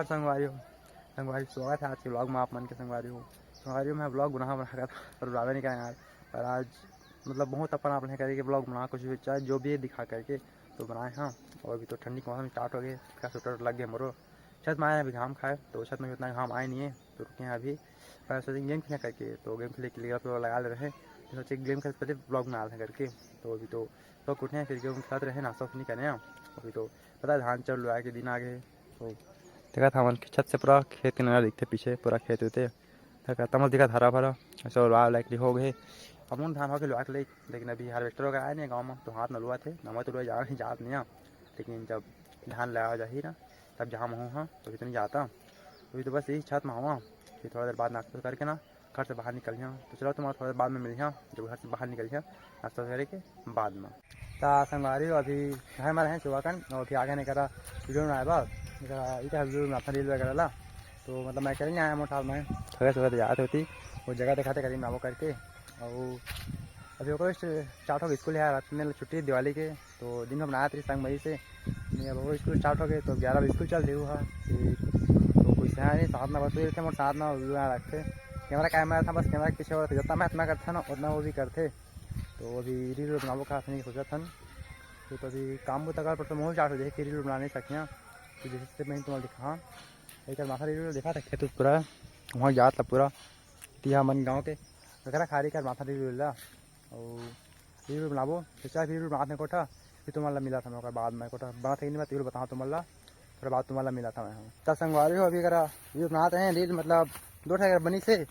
नमस्कार संगवारी स्वागत है आज के ब्लॉग में आप मन के संगवारी मैं ब्लॉग बना था पर बुलावे नहीं यार। पर आज मतलब बहुत अपन आपने करके ब्लॉग बना कुछ भी चाहे जो भी दिखा करके तो बनाए हाँ। और अभी तो ठंडी का मौसम स्टार्ट हो गए, इसका स्वेटर लग गया मोरो। छत में आए अभी घाम खाए तो छत में उतना घाम आए नहीं है तो रुके हैं अभी। सोचे गेम खेलने करके तो गेम खेलने के लिए तो लगा ले रहे हैं, सोचे गेम खेलते पहले ब्लॉग में आते करके। तो अभी तो उठे हैं फिर गेम खेलते रहे, नाश्ता नहीं करें अभी तो पता है धान चल रहा है कि दिन आ गए। तो देखा था मन छत से पूरा खेत के नज़ारा दिखते, पीछे पूरा खेत होते तमल दिखा हरा भरा ऐसा लुआ लाइक हो गए। अमून धान हो के लुआ के लेकिन अभी हार्वेस्टर वगैरह आए नहीं गाँव में तो हाथ में लुआ थे नमक तो लुआ जा नहीं जात नहीं। लेकिन जब धान लगा जा ही ना तब जहाँ मैं हूँ हाँ तो अभी तो नहीं जाता। अभी तो बस यही छत में हुआ फिर थोड़ा देर बाद नाश्ता करके ना घर से बाहर निकल जाऊँ। तो चलो तुम्हारा थोड़ा देर बाद में मिल जाऊँ जब घर से बाहर निकल जाऊँ नाश्ता करके बाद में। तो संगवारी अभी घर में रहे सुबह कन और फिर आगे नहीं करा वीडियो में आया बस वीडियो में अपना रील वगैरह ला। तो मतलब मैं कहीं आया मोटा में थोड़े सुबह याद होती वो जगह दिखाते करीब वो करके। और अभी वो स्टार्ट हो गया स्कूल है रात में छुट्टी दिवाली के तो दिन में बनाया थी संगमरी से अब वो स्कूल स्टार्ट हो गए तो 11 बजे स्कूल चल रही हुआ। तो कुछ है नहीं साथ में बस थे मोटे साथ में रखते कैमरा कैमरा था बस कैमरा के पीछे और जितना मैं इतना करता ना उतना वो भी करते। तो अभी रील बनाबो का नहीं सोचा था तो अभी काम वो तक पर तो मोह स्टार्ट हो जाए कि रील बना नहीं सकियाँ। तो जैसे मैं तुम्हें दिखा एक माथा रील देखा था खेत पूरा वहाँ याद था पूरा तिहा मन गाँव के वगैरह खारी कर माथा रील ला और रील बनाबो सोचा रील बनाने कोठा फिर तुम्हारा मिला था मैं बाद में कोठा बना था मैं रील बताऊँ तुम्हारा फिर बाद तुम्हारा मिला था मैं तब संगवारी हो अभी अगर रील बनाते हैं रील मतलब दो अगर बनी से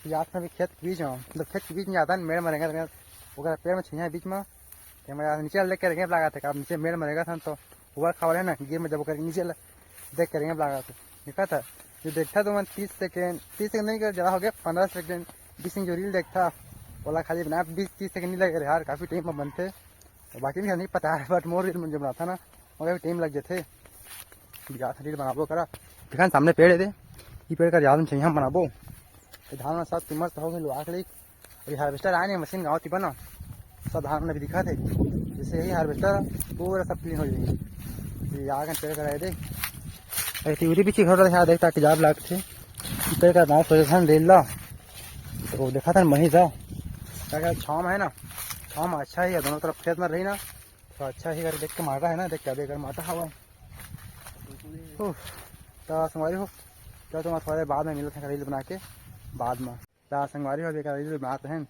याद में खेत के बीच में मतलब खेत के बीच में आता है मेड़ मरेगा वगैरह पेड़ में छिया बीच में मैं नीचे लेकर रेंगे लगा था आप नीचे मेड़ मरेगा था तो ऊपर खबर है ना गिर में जब कर नीचे देख कर रेंगे लगा था देखा था जो देखता तो मैं 30 सेकंड नहीं कर ज़्यादा हो गया 15 सेकंड 20 सेकंड जो रील देखता बोला खाली बना 20-30 सेकंड नहीं लगे यार काफ़ी टाइम में बनते और बाकी भी नहीं पता है बट मोर रील मुझे बना था ना और टाइम लग जाते रील बनाबो करा देखा सामने पेड़ है ये पेड़ का ज़्यादा में चाहिए हम बनाबो धान में सब मस्त हो गई आखिरी अभी हार्वेस्टर आए नहीं मशीन गाँव थी बना सब धान में भी दिखा थे जैसे यही हार्वेस्टर पूरा सब क्लीन हो जाएगी आगे पेड़ कराए दे ऐसी उरी पीछे घर यहाँ देखता कि जाब लाग थे पेड़ का गाँव सोचन रेल ला तो देखा था वहीं था क्या छाँव है ना छाँव में अच्छा ही है दोनों तरफ खेत में रही ना तो अच्छा ही कर देख के मारता है ना देख क्या देकर मारता हवा तो संगवारी हो तो तुम्हारा थोड़े बाद में मिला था रील बना के बाद में तो संगवारी हो अभी रील बनाते हैं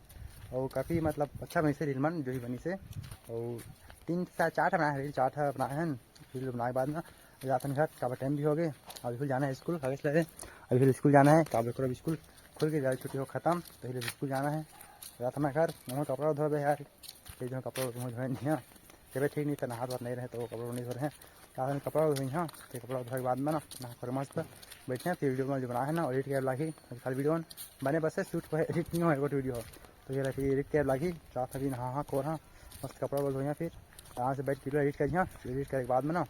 और काफ़ी मतलब अच्छा बनी से रील मन जो ही बनी से और 3-4 बनाए रील 4 बनाए हैं रील बनाए बाद में जाते हैं घर काफ़ी टाइम भी हो गए अभी फिर जाना है स्कूल कागज लगे अभी फिर स्कूल जाना है काबे को स्कूल खुल के ज़्यादा छुट्टी हो खत्म तो फिर स्कूल जाना है जाता मैं घर मुँह कपड़ा धोबे यार जो कपड़ा धोए नहीं हाँ जब ठीक नहीं था हाथ वाथ नहीं रहे तो कपड़ा नहीं धो रहे हैं क्या कपड़ा धोई हाँ फिर कपड़ा धोने के बाद में ना फिर मस्त बैठे हैं फिर वीडियो में जो बनाया है ना एडिट कर लागी खाली वीडियो बने बस शूट को एडिट नहीं हो एक वीडियो तो ये फिर एडिट कर लागी रात अभी नहा हाँ कोर हाँ मस्त कपड़ा धोया फिर यहाँ से बैठ वीडियो एडिट कर एडिट करने के बाद में ना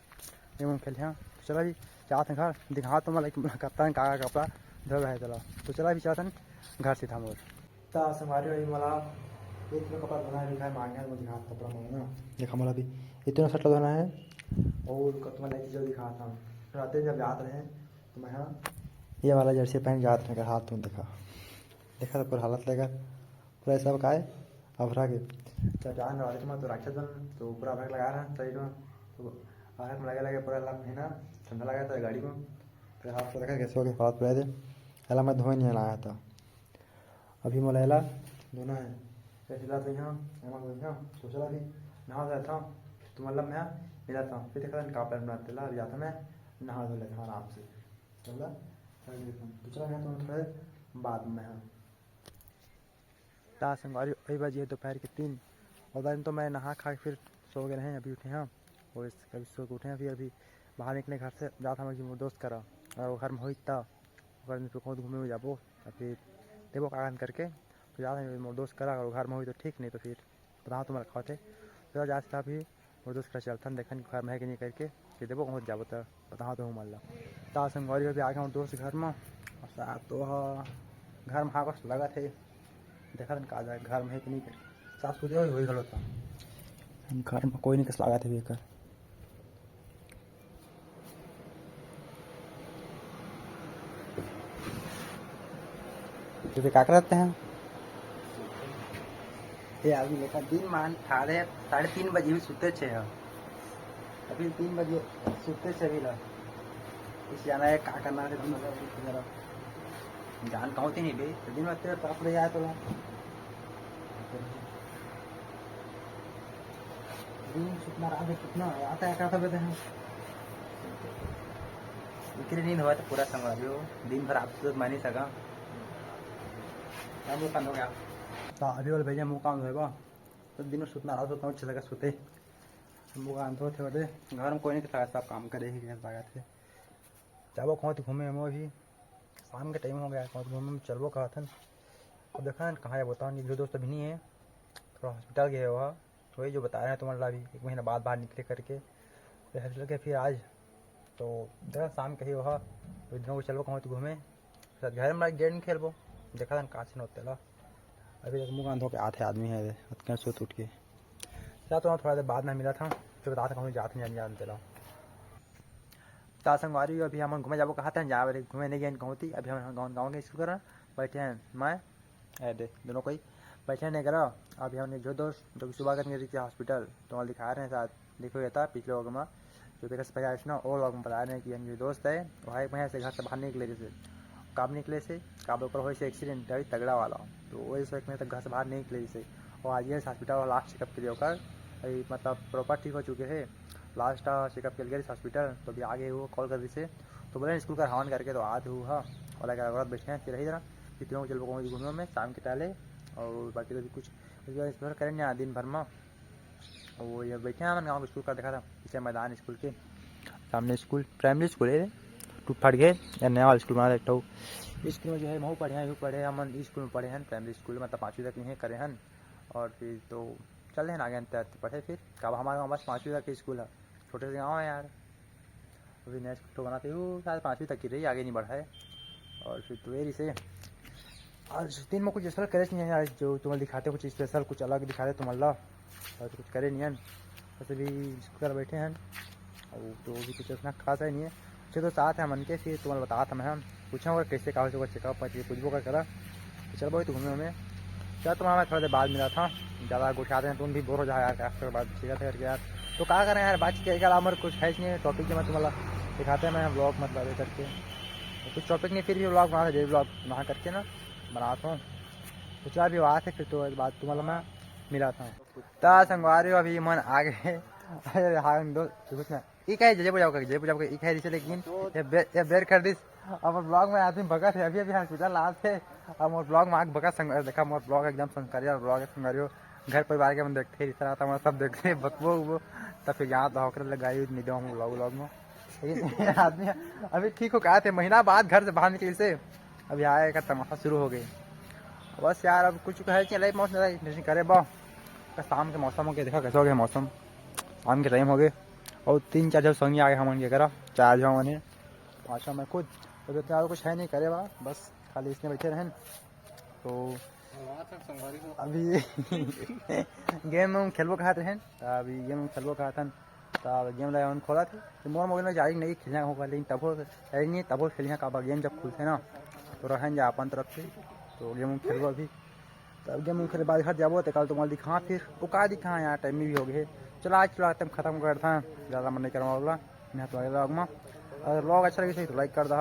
गेम खेल हाँ चला भी चाहते हैं घर दिखा तो मतलब कप्तान का कपड़ा धो रहा है चला तो चला भी चाहते हैं घर से था मोर हमारे वही मला इतना कपड़ा धोना है दिखा मांगे वो दिखा कपड़ा मांगना देखा मला भी इतना शर्ट धोना है और तुम्हारा एक चीज़ दिखा था रात जब याद रहे तो मैं हाँ ये वाला जर्सी पहन के याद रहेगा हाथ तुम देखा तो पूरा हालत लेगा पूरा सब का है अभरा के जब जान वाले में तो राक्षस बन तो पूरा अभरक लगा रहा है शरीर में तो अभरक में लगे पूरा महीना ठंडा लगा था गाड़ी में फिर हाथ से रखा कैसे हो गया हाथ पूरा दे अला मैं धोए नहीं लाया था अभी मोला धोना है कैसे लाते यहाँ तो चला भी नहा जाता हूँ तो मतलब मैं मिला था फिर देखा कपड़ा बनाते ला अभी जाता मैं नहा धो लेता आराम से चला दूसरा है तो थोड़े बाद में हाँ संगवारी वही बजे दोपहर के 3 और दिन तो मैं नहा खा फिर सो गए हैं अभी उठे हैं और कभी सो के उठे हैं फिर अभी बाहर निकले घर से जाता मैं दोस्त करा और वो घर में होता कौन घूमे में जाबो फिर देखो कागन करके तो जाते हैं मोर दोस्त करा और घर में हुई तो ठीक नहीं तो फिर बताओ तुम्हारा खाते तो जा था भी मोर दोस्त करा चलता देखन घर में है कि नहीं करके फिर देखो कौन जाबो तो बताओ तो मान ला संगवारी अभी आ गया दोस्त घर में तो घर में हाँ लगा थे देखा था का घर में है कि नहीं साफ सुथरा वही गलत था घर में कोई नहीं कस लगा थे बेकर तो क्या करते हैं ये अभी लेकर दिन मान 3:30 बजे भी सुते छे है अभी 3 बजे सुते छे अभी ला इस जाना है क्या करना है दिन भर जान कहते नहीं बे तो दिन में तेरे तरफ ले जाए तो दिन सुतना रात में कितना आता है क्या बेटे हैं इतनी नींद हुआ तो पूरा संभालियो दिन भर आप तो मान ही सका क्या मुँह बंद हो गया तो अभी वाले भैया मुँह काम धोएगा तो दिन में सुतना रहा सोता हूँ अच्छा लगा सोते मुँह काम धोते होते घर में कोई नहीं था सब काम करे ही गैस भागा थे जाबो कहाँ तो घूमे हम अभी शाम के टाइम हो गया कहाँ तो घूमे चलबो कहा था अब देखा कहाँ है बताओ नहीं जो दोस्त अभी नहीं है थोड़ा हॉस्पिटल गए हुआ वही जो बता रहे हैं तुम्हारा अभी 1 महीना बाद बाहर निकले करके तो हॉस्पिटल के फिर आज तो देखा शाम कहीं वहाँ तो दिनों को चलो कहाँ तो घूमे घर में गेम खेलबो देखा था कहाँ से नोते ला अभी तक मुँह धो के आते आदमी है सोच उठ के तो थोड़ा देर बाद में मिला था फिर बता था कहूँ जाते नहीं जानते ला तो संगवारी अभी हम घूमे जाबो कहा था जा घूमे नहीं गए कहूँ थी अभी हम गाँव के स्कूल कर बैठे हैं मैं दे दोनों कोई बैठे नहीं करा अभी हमने जो दोस्त जो कि सुबह करने गए हॉस्पिटल तो वहाँ दिखा रहे हैं साथ देखो ये था पिछले वक्त में जो मेरे से पहले ना और लोग बता रहे हैं कि हम जो दोस्त है वहाँ वहीं से घर से बाहर निकले जैसे कब निकले से कब ऊपर हो से एक्सीडेंट है तगड़ा वाला तो वही से 1 महीने तक घर से बाहर नहीं निकले जैसे और आज ये हॉस्पिटल और लास्ट चेकअप के लिए होकर अभी मतलब प्रॉपर ठीक हो चुके हैं लास्ट चेकअप के लिए हॉस्पिटल तो अभी आगे वो कॉल कर दी से तो बोले स्कूल का हवान करके तो आज हुआ और अगर बैठे हैं फिर रही जरा कितनों चल घूमने में शाम के टाले और बाकी तो भी कुछ एक्सप्लोर करें ना दिन भर में वो ये बैठे हैं हमारे गाँव स्कूल का देखा था पीछे मैदान स्कूल के सामने स्कूल प्राइमरी स्कूल है टूट फट गए या नया वाला स्कूल बना देखता हूँ स्कूल में जो है महू पढ़े हैं यू पढ़े हम स्कूल में पढ़े हैं प्राइमरी स्कूल मतलब 5वीं तक यहीं करे हैं और फिर तो चल रहे हैं आगे अंत पढ़े फिर कब हमारे गाँव बस 5वीं तक स्कूल है छोटे से गाँव है यार अभी नया स्कूल बनाते हो शायद 5वीं तक की रही आगे नहीं बढ़ा है और फिर तो ये से आज दिन में कुछ स्पेशल करे नहीं है जो तुम्हें दिखाते कुछ स्पेशल कुछ अलग दिखाते तुम्हारा और कुछ करे नहीं है वैसे भी स्कूल बैठे हैं और तो भी कुछ उतना खास है नहीं है अच्छे तो साथ है मन के फिर तुम्हें बता था मैं पूछा होगा कैसे कहा होगा चेकअप पूछबो का करा तो चल भाई तो घूमे हमें क्या तुम्हारा थोड़ा देर बाद मिला था ज़्यादा गुस्साते हैं तुम भी बोर हो जाओ यार आफ्टर बाद सीखा था यार तो क्या करें यार बात क्या हमारे कुछ है नहीं टॉपिक जो मैं तुम्हारा दिखाते हैं मैं ब्लॉग मतलब ये करके कुछ टॉपिक नहीं फिर भी ब्लॉग बना था ब्लॉग बना करके ना बनाता हूँ तो चला भी आते फिर तो बात तुम्हारा मैं मिला था तो संगवारी अभी मन आ गए अरे हाँ दोस्त कुछ ना एक है जय पूजा एक है लेकिन ये बेर कर दिस अब ब्लॉग में आदमी भगा थे अभी हॉस्पिटल आए थे अब मोर ब्लॉग में आग भगा संग देखा मोर ब्लॉग एकदम संस्कारिया ब्लॉग है संगारियो घर परिवार के हम देखते रिश्ता आता हमारा सब देखते बकबो वो तब फिर यहाँ तो होकर लगाई नहीं दो हम ब्लॉग में लेकिन आदमी अभी ठीक हो गया थे महीना बाद घर से बाहर निकले से अभी आए का तमाशा शुरू हो गई बस यार अब कुछ है चले मौसम करे बा शाम के मौसम हो गया देखा कैसे हो गया मौसम शाम के टाइम हो गए और 3-4 जब संगी आ गए हम क्या करा 4 जाओ मैंने 5 मैं खुद तो और कुछ है नहीं करे बा बस खाली इसमें बैठे रहें तो अभी गेम खेलबो कहा थे अभी गेम खेलबो कहा था तो गेम लाइन खोला थे तो मोर मोबाइल में जारी नहीं खेलना होगा लेकिन तब खेलिए का गेम जब खुलते ना तो रहें जा अपन तरफ से तो गेम खेलबो अभी तब गेम खेले बाद घर जाबो तो कल तुम्हारा दिखा फिर वो का दिखा यार टाइम भी हो गए चलो आज चलो तुम खत्म करता ज़्यादा मन नहीं करवा वाला मैं तुम्हारे ब्लॉग में अगर ब्लॉग अच्छा लगे तो लाइक कर दो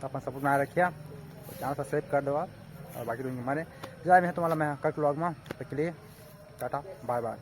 अपना सपोर्ट में रखिए चैनल सब्सक्राइब कर दो और बाकी लोग हमारे जाए मैं तुम्हारा मैं कल ब्लॉग में तक के लिए टाटा बाय बाय